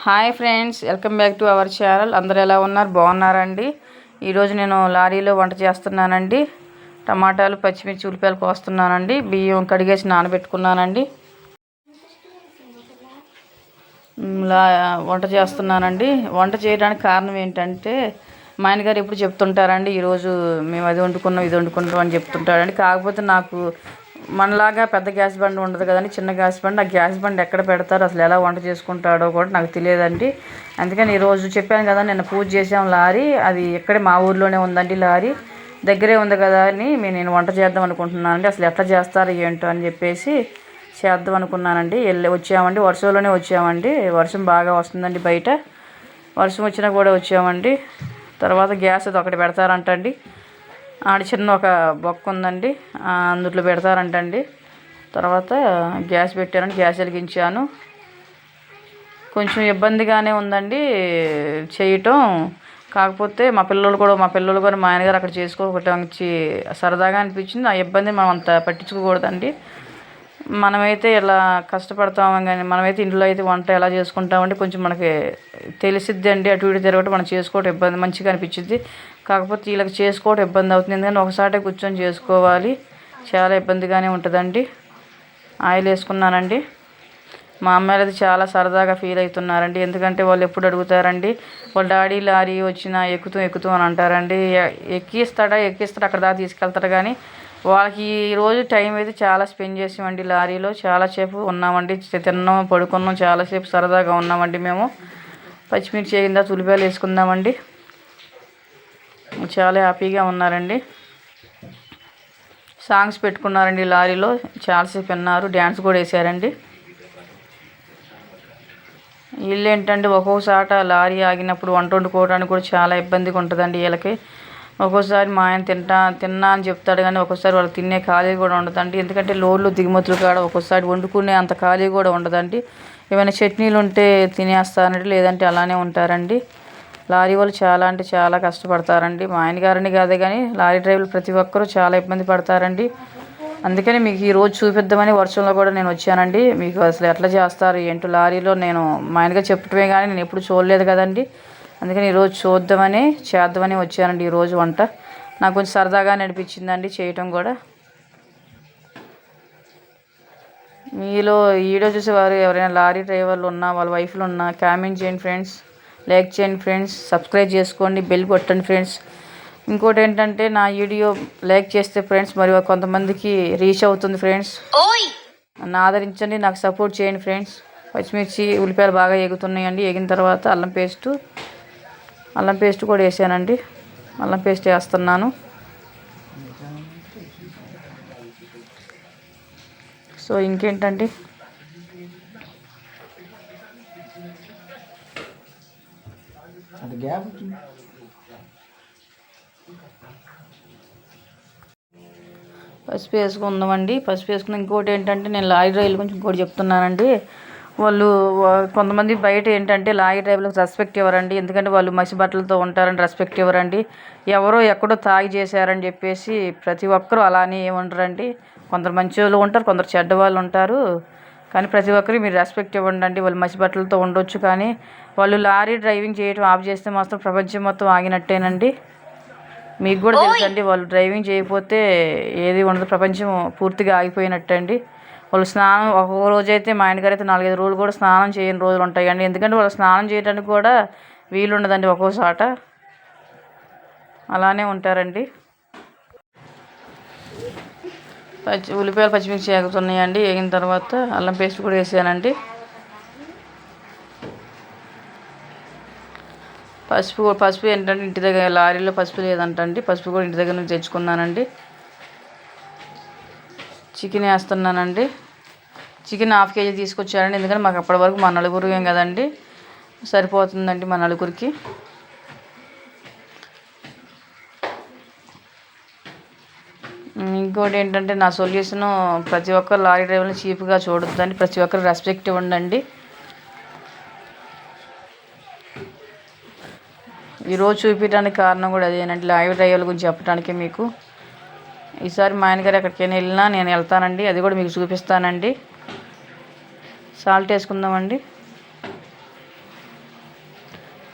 Hi friends, welcome back to our channel. అందరూ ఎలా ఉన్నారు? బాగున్నారండి? ఈరోజు నేను లారీలో వంట చేస్తున్నానండి. టమాటాలు, పచ్చిమిర్చి, ఉల్లిపాయలు కోస్తున్నానండి. బియ్యం కడిగేసి నానబెట్టుకున్నానండి. వంట చేస్తున్నానండి. వంట చేయడానికి కారణం ఏంటంటే మా ఆయనగారు ఎప్పుడు చెప్తుంటారండి, ఈరోజు మేము అది వండుకున్నాం ఇది వండుకుంటాం అని చెప్తుంటారండి. కాకపోతే నాకు మనలాగా పెద్ద గ్యాస్ బండి ఉండదు కదండి, చిన్న గ్యాస్ బండి. ఆ గ్యాస్ బండి ఎక్కడ పెడతారో, అసలు ఎలా వంట చేసుకుంటాడో కూడా నాకు తెలియదండి. అందుకని ఈరోజు చెప్పాను కదా, నిన్న పూజ చేసాం లారీ. అది ఇక్కడే మా ఊర్లోనే ఉందండి లారీ, దగ్గరే ఉంది కదా అని నేను వంట చేద్దాం అనుకుంటున్నానండి. అసలు ఎట్లా చేస్తారు ఏంటో అని చెప్పేసి చేద్దాం అనుకున్నానండి. వచ్చామండి, వర్షంలోనే వచ్చామండి. వర్షం బాగా వస్తుందండి బయట. వర్షం వచ్చినా కూడా వచ్చామండి. తర్వాత గ్యాస్ అది ఒకటి పెడతారంటండి. ఆడ చిన్న ఒక బొక్క ఉందండి, అందులో పెడతారంటండి. తర్వాత గ్యాస్ పెట్టానండి, గ్యాస్ వెలిగించాను. కొంచెం ఇబ్బందిగానే ఉందండి చేయటం. కాకపోతే మా పిల్లలు కూడా మా ఆయనగారు అక్కడ చేసుకోవడానికి సరదాగా అనిపించింది. ఆ ఇబ్బంది మనం అంత పట్టించుకోకూడదండి. మనమైతే ఇలా కష్టపడతాము, కానీ మనమైతే ఇంట్లో అయితే వంట ఎలా చేసుకుంటామంటే కొంచెం మనకి తెలిసిద్ది అండి. అటు ఇటు తిరగటం మనం చేసుకోవడం ఇబ్బంది, మంచిగా అనిపించింది. కాకపోతే వీళ్ళకి చేసుకోవడం ఇబ్బంది అవుతుంది, ఎందుకంటే ఒకసారి కూర్చొని చేసుకోవాలి. చాలా ఇబ్బందిగానే ఉంటుందండి. ఆయిల్ వేసుకున్నానండి. మా అమ్మాయిలు అది చాలా సరదాగా ఫీల్ అవుతున్నారండి. ఎందుకంటే వాళ్ళు ఎప్పుడు అడుగుతారండి, వాళ్ళ డాడీ లారీ వచ్చినా ఎక్కుతూ అని అంటారండి. ఎక్కిస్తాడా అక్కడ దాకా తీసుకెళ్తాడు. కానీ వాళ్ళకి ఈరోజు టైం అయితే చాలా స్పెండ్ చేసామండి లారీలో. చాలాసేపు ఉన్నామండి, తిన్నాము, పడుకున్నాం, చాలాసేపు సరదాగా ఉన్నామండి మేము. పచ్చిమిర్చి వేగిందా, ఉల్లిపాయలు వేసుకుందామండి. చాలా హ్యాపీగా ఉన్నారండి. సాంగ్స్ పెట్టుకున్నారండి లారీలో, చాలాసేపు విన్నారు, డ్యాన్స్ కూడా వేసారండి. వీళ్ళు ఏంటంటే ఒక్కొక్కసాట లారీ ఆగినప్పుడు వంట వండుకోవడానికి కూడా చాలా ఇబ్బందిగా ఉంటుందండి వీళ్ళకి. ఒక్కోసారి మా ఆయన తిన్నా అని చెప్తాడు, కానీ ఒక్కోసారి వాళ్ళకి తినే ఖాళీ కూడా ఉండదండి. ఎందుకంటే లోడ్లు దిగుమతులు కాడ ఒక్కోసారి వండుకునే అంత ఖాళీ కూడా ఉండదండి. ఏమైనా చట్నీలు ఉంటే తినేస్తారండి, లేదంటే అలానే ఉంటారండి. లారీ వాళ్ళు చాలా అంటే చాలా కష్టపడతారండి. మా ఆయన గారిని కాదే కానీ లారీ డ్రైవర్లు ప్రతి ఒక్కరూ చాలా ఇబ్బంది పడతారండి. అందుకని మీకు ఈరోజు చూపిద్దామని వర్షంలో కూడా నేను వచ్చానండి. మీకు అసలు ఎట్లా చేస్తారు ఏంటో లారీలో నేను మా ఆయనగా చెప్పటమే కానీ నేను ఎప్పుడు చూడలేదు కదండి. అందుకని ఈరోజు చేద్దామని వచ్చానండి ఈరోజు వంట. నాకు కొంచెం సరదాగా అనిపించిందండి చేయటం కూడా. మీలో వీడియో చూసేవారు ఎవరైనా లారీ డ్రైవర్లు ఉన్నా, వాళ్ళ వైఫ్లు ఉన్నా కామెంట్ చేయండి ఫ్రెండ్స్, లైక్ చేయండి ఫ్రెండ్స్, సబ్స్క్రైబ్ చేసుకోండి, బెల్ కొట్టండి ఫ్రెండ్స్. ఇంకోటి ఏంటంటే నా వీడియో లైక్ చేస్తే ఫ్రెండ్స్ మరి కొంతమందికి రీచ్ అవుతుంది ఫ్రెండ్స్. నన్ను ఆదరించండి, నాకు సపోర్ట్ చేయండి ఫ్రెండ్స్. పచ్చిమిర్చి, ఉల్లిపాయలు బాగా ఎగుతున్నాయండి. ఎగిన తర్వాత అల్లం పేస్ట్ కూడా వేసానండి. అల్లం పేస్ట్ వేస్తున్నాను. సో ఇంకేంటండి, పసుపు వేసుకుందామండి. పసుపు వేసుకున్న ఇంకోటి ఏంటంటే నేను లారీ డ్రైవర్ల గురించి ఇంకోటి చెప్తున్నానండి. వాళ్ళు కొంతమంది బయట ఏంటంటే లారీ డ్రైవర్లకు రెస్పెక్ట్ ఇవ్వరండి. ఎందుకంటే వాళ్ళు మసి బట్టలతో ఉంటారని రెస్పెక్ట్ ఇవ్వరండి. ఎవరో ఎక్కడో తాగి చేశారని చెప్పేసి ప్రతి ఒక్కరూ అలానే ఏముంటారండి. కొందరు మంచి వాళ్ళు ఉంటారు, కొందరు చెడ్డ వాళ్ళు ఉంటారు. కానీ ప్రతి ఒక్కరికి మీరు రెస్పెక్ట్ ఇవ్వండి. వాళ్ళు మసి బట్టలతో ఉండొచ్చు, కానీ వాళ్ళు లారీ డ్రైవింగ్ చేయడం ఆఫ్ చేస్తే మాత్రం ప్రపంచం మొత్తం ఆగినట్టేనండి. మీకు కూడా తెలుసండి, వాళ్ళు డ్రైవింగ్ చేయకపోతే ఏది ఉండదు, ప్రపంచం పూర్తిగా ఆగిపోయినట్టండి. వాళ్ళు స్నానం ఒక్కొక్క రోజు అయితే మా ఆయనగారు అయితే 4-5 రోజులు కూడా స్నానం చేయని రోజులు ఉంటాయండి. ఎందుకంటే వాళ్ళు స్నానం చేయడానికి కూడా వీలు ఉండదండి ఒక్కోసాట. అలానే ఉంటారండి. ఉల్లిపాయలు, పచ్చిమిర్చి ఎగుతున్నాయండి. వేగిన తర్వాత అల్లం పేస్ట్ కూడా వేసానండి. పసుపు ఏంటంటే ఇంటి దగ్గర లారీలో పసుపు లేదంటండి. పసుపు కూడా ఇంటి దగ్గర నుంచి తెచ్చుకున్నానండి. చికెన్ వేస్తున్నానండి. చికెన్ 1/2 kg తీసుకొచ్చానండి. ఎందుకంటే మాకు అప్పటి వరకు మా నలుగురు ఏం కదండి, సరిపోతుందండి మా నలుగురికి. ఇంకోటి ఏంటంటే నా సొల్యూషను, ప్రతి ఒక్కరు లారీ డ్రైవర్ని చీప్గా చూడొద్దండి, ప్రతి ఒక్కరు రెస్పెక్ట్ ఇవ్వండి. ఈరోజు చూపించడానికి కారణం కూడా అదేనండి, లారీ డ్రైవర్ల గురించి చెప్పడానికి మీకు. ఈసారి మా ఆయనగారు ఎక్కడికైనా వెళ్ళినా నేను వెళ్తానండి, అది కూడా మీకు చూపిస్తానండి. సాల్ట్ వేసుకుందామండి.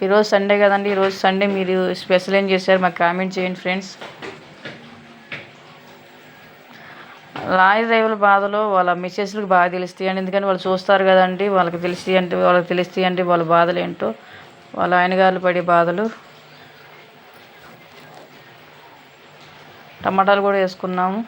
ఈరోజు సండే కదండి. ఈరోజు సండే మీరు స్పెషల్ ఏం చేశారు మాకు కామెంట్ చేయండి ఫ్రెండ్స్. లారీ డ్రైవర్ల బాధలు వాళ్ళ మిస్సెస్లకు బాగా తెలుస్తాయండి. ఎందుకంటే వాళ్ళు చూస్తారు కదండి, వాళ్ళకి తెలుస్తాయండి వాళ్ళ బాధలు ఏంటో, వాళ్ళ ఆయనగారులు పడే బాధలు. టమాటాలు కూడా వేసుకున్నాము.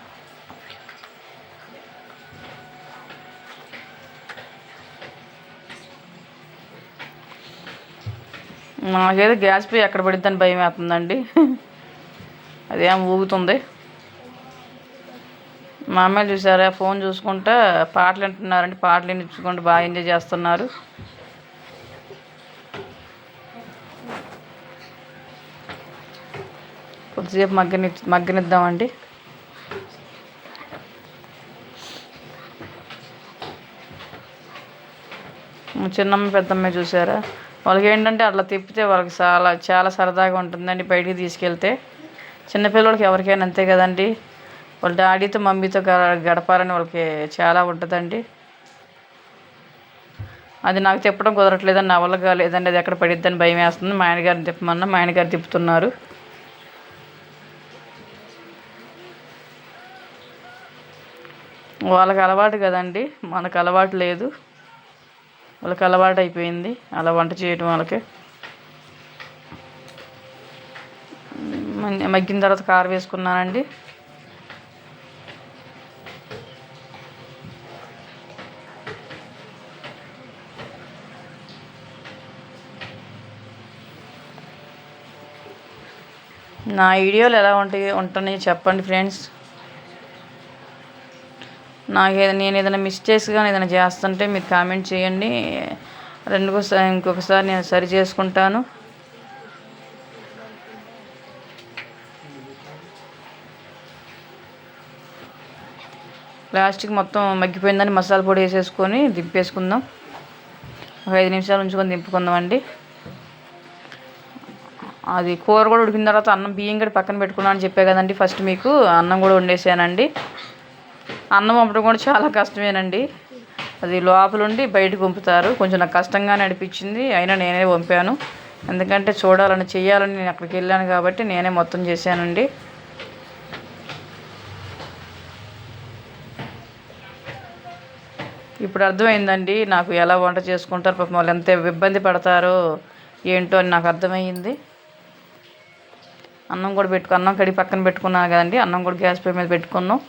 నాకేదో గ్యాస్ పై ఎక్కడ పడిద్దని భయం వేస్తుందండి. అదేం ఊగుతుంది. మా అమ్మాయిలు చూసారా ఫోన్ చూసుకుంటా పాటలు వింటున్నారండి. పాటలు వినిపించుకుంటూ బాగా ఎంజాయ్ చేస్తున్నారు. కొద్దిసేపు మగ్గనిద్దామండి. చిన్నమ్మ పెద్దమ్మాయి చూసారా, వాళ్ళకి ఏంటంటే అట్లా తిప్పితే వాళ్ళకి చాలా చాలా సరదాగా ఉంటుందండి బయటికి తీసుకెళ్తే. చిన్నపిల్లలకి ఎవరికైనా అంతే కదండి, వాళ్ళ డాడీతో మమ్మీతో గడపాలని వాళ్ళకి చాలా ఉంటుందండి. అది నాకు తిప్పడం కుదరట్లేదని, నా వల్ల కాలేదండి, అది ఎక్కడ పడిద్దని భయం వేస్తుంది. మా ఆయనగారిని తిప్పమన్నా మా ఆయనగారు తిప్పుతున్నారు. వాళ్ళకి అలవాటు కదండి, మనకు అలవాటు లేదు. వాళ్ళకి అలవాటు అయిపోయింది అలా వంట చేయడం. వాళ్ళకి మగ్గిన తర్వాత కారం వేసుకున్నానండి. నా వీడియోలు ఎలా ఉంటున్నాయి చెప్పండి ఫ్రెండ్స్. నేను ఏదైనా మిస్టేక్స్గా ఏదైనా చేస్తుంటే మీరు కామెంట్ చేయండి. ఇంకొకసారి నేను సరి చేసుకుంటాను. లాస్ట్కి మొత్తం మగ్గిపోయిందని మసాలా పొడి వేసేసుకొని దింపేసుకుందాం. ఒక 5 నిమిషాలు ఉంచుకొని దింపుకుందామండి. అది కూర కూడా ఉడికిన తర్వాత అన్నం బియ్యం కూడా పక్కన పెట్టుకున్నాను అని చెప్పే కదండి ఫస్ట్ మీకు. అన్నం కూడా వండేసానండి. అన్నం వంపడం కూడా చాలా కష్టమేనండి. అది లోపలుండి బయటకు వంపుతారు. కొంచెం నాకు కష్టంగానే అనిపించింది, అయినా నేనే వంపాను. ఎందుకంటే చెయ్యాలని నేను అక్కడికి వెళ్ళాను కాబట్టి నేనే మొత్తం చేశానండి. ఇప్పుడు అర్థమైందండి నాకు ఎలా వంట చేసుకుంటారు, పాపం వాళ్ళు ఎంత ఇబ్బంది పడతారో ఏంటో అని నాకు అర్థమయ్యింది. అన్నం కడిగి పక్కన పెట్టుకున్నాను కదండి. అన్నం కూడా గ్యాస్ పొయ్యి మీద పెట్టుకున్నాం.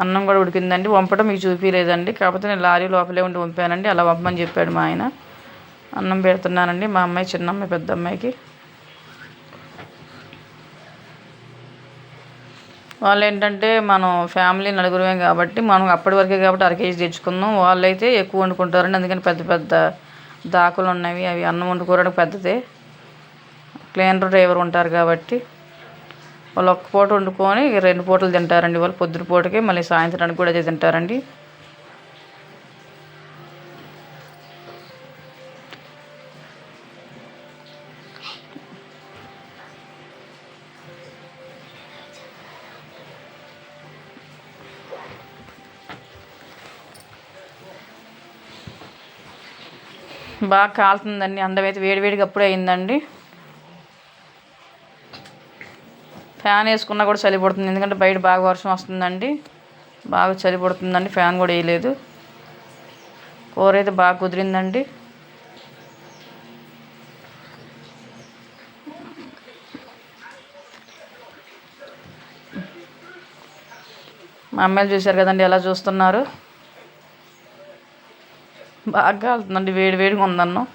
అన్నం కూడా ఉడికిందండి. వంపడం మీకు చూపించలేదండి, కాకపోతే నేను లారీ లోపలే ఉండి వంపానండి. అలా వంపమని చెప్పాడు మా ఆయన. అన్నం పెడుతున్నానండి మా అమ్మాయి, చిన్నమ్మాయి, పెద్ద అమ్మాయికి. వాళ్ళు ఏంటంటే మనం ఫ్యామిలీ నలుగురమే కాబట్టి మనం అప్పటి వరకే కాబట్టి 1/2 కేజీ తెచ్చుకుందాం. వాళ్ళైతే ఎక్కువ వండుకుంటారండి, అందుకని పెద్ద పెద్ద దాకులు ఉన్నవి అవి అన్నం వండుకోవడానికి పెద్దదే. క్లీనర్ డ్రైవర్ ఉంటారు కాబట్టి వాళ్ళు ఒక్క పూట వండుకొని 2 పూటలు తింటారండి. వాళ్ళు పొద్దున పూటకి మళ్ళీ సాయంత్రానికి కూడా అదే తింటారండి. బాగా కాలుతుందండి. అండం అయితే వేడివేడిగా అప్పుడే అయిందండి. ఫ్యాన్ వేసుకున్నా కూడా చలి పడుతుంది, ఎందుకంటే బయట బాగా వర్షం వస్తుందండి. బాగా చలి పడుతుందండి, ఫ్యాన్ కూడా వేయలేదు. కూర అయితే బాగా కుదిరిందండి. మా అమ్మాయిలు చూశారు కదండి ఎలా చూస్తున్నారు. బాగా కాలుతుందండి, వేడిగా ఉందన్నం.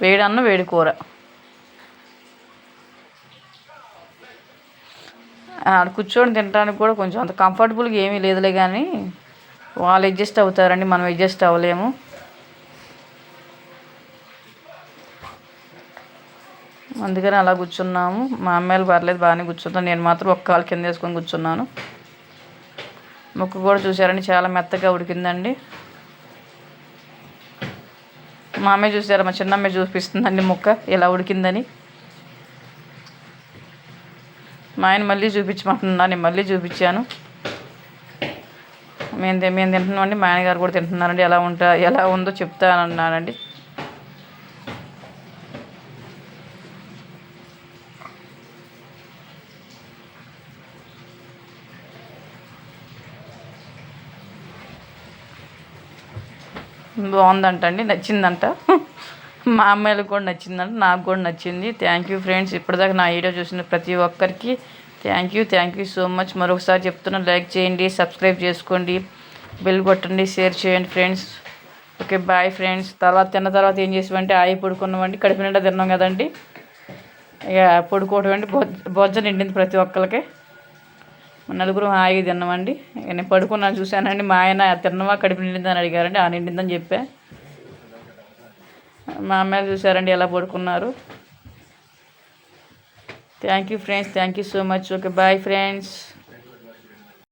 వేడి అన్నం వేడి కూర. ఆడ కూర్చొని తినడానికి కూడా కొంచెం అంత కంఫర్టబుల్గా ఏమీ లేదులే, కానీ వాళ్ళు అడ్జస్ట్ అవుతారండి, మనం అడ్జస్ట్ అవ్వలేము. అందుకని అలా కూర్చున్నాము. మా అమ్మాయిలు పర్లేదు బాగానే కూర్చున్నాను, నేను మాత్రం ఒక్క కాలు కింద వేసుకొని కూర్చున్నాను. ముక్క కూడా చూసారండి చాలా మెత్తగా ఉడికిందండి. మా అమ్మాయి చూసారా, మా చిన్న అమ్మాయి చూపిస్తుందండి ముక్క ఎలా ఉడికిందని. మా ఆయన మళ్ళీ చూపించమంటున్నా, నేను మళ్ళీ చూపించాను. మేము తింటున్నామండి, మా ఆయనగారు కూడా తింటున్నారండి. ఎలా ఉందో చెప్తానన్నానండి. బాగుందంట అండి, నచ్చిందంట. మా అమ్మాయిలకు కూడా నచ్చిందంట, నాకు కూడా నచ్చింది. థ్యాంక్ యూ ఫ్రెండ్స్, ఇప్పటిదాకా నా వీడియో చూసిన ప్రతి ఒక్కరికి థ్యాంక్ యూ సో మచ్. మరొకసారి చెప్తున్నా, లైక్ చేయండి, సబ్స్క్రైబ్ చేసుకోండి, బెల్ కొట్టండి, షేర్ చేయండి ఫ్రెండ్స్. Okay bye friends. తిన్న తర్వాత ఏం చేసామంటే పడుకున్నామండి, కడుపు నిండా తిన్నాం కదండి, ఇక పడుకోవటం అండి. బొజ్జ నిండింది ప్రతి ఒక్కరికి. నలుగురు హాయిగా తిన్నామండి. ఇక నేను పడుకున్నాను చూశానండి. మా ఆయన తిన్నవా కడుపు నిండిందని అడిగారండి. నిండిందని చెప్పా. మా అమ్మాయిలు చూసారండి ఎలా పడుకున్నారు. Thank you friends, thank you so much. Okay bye friends.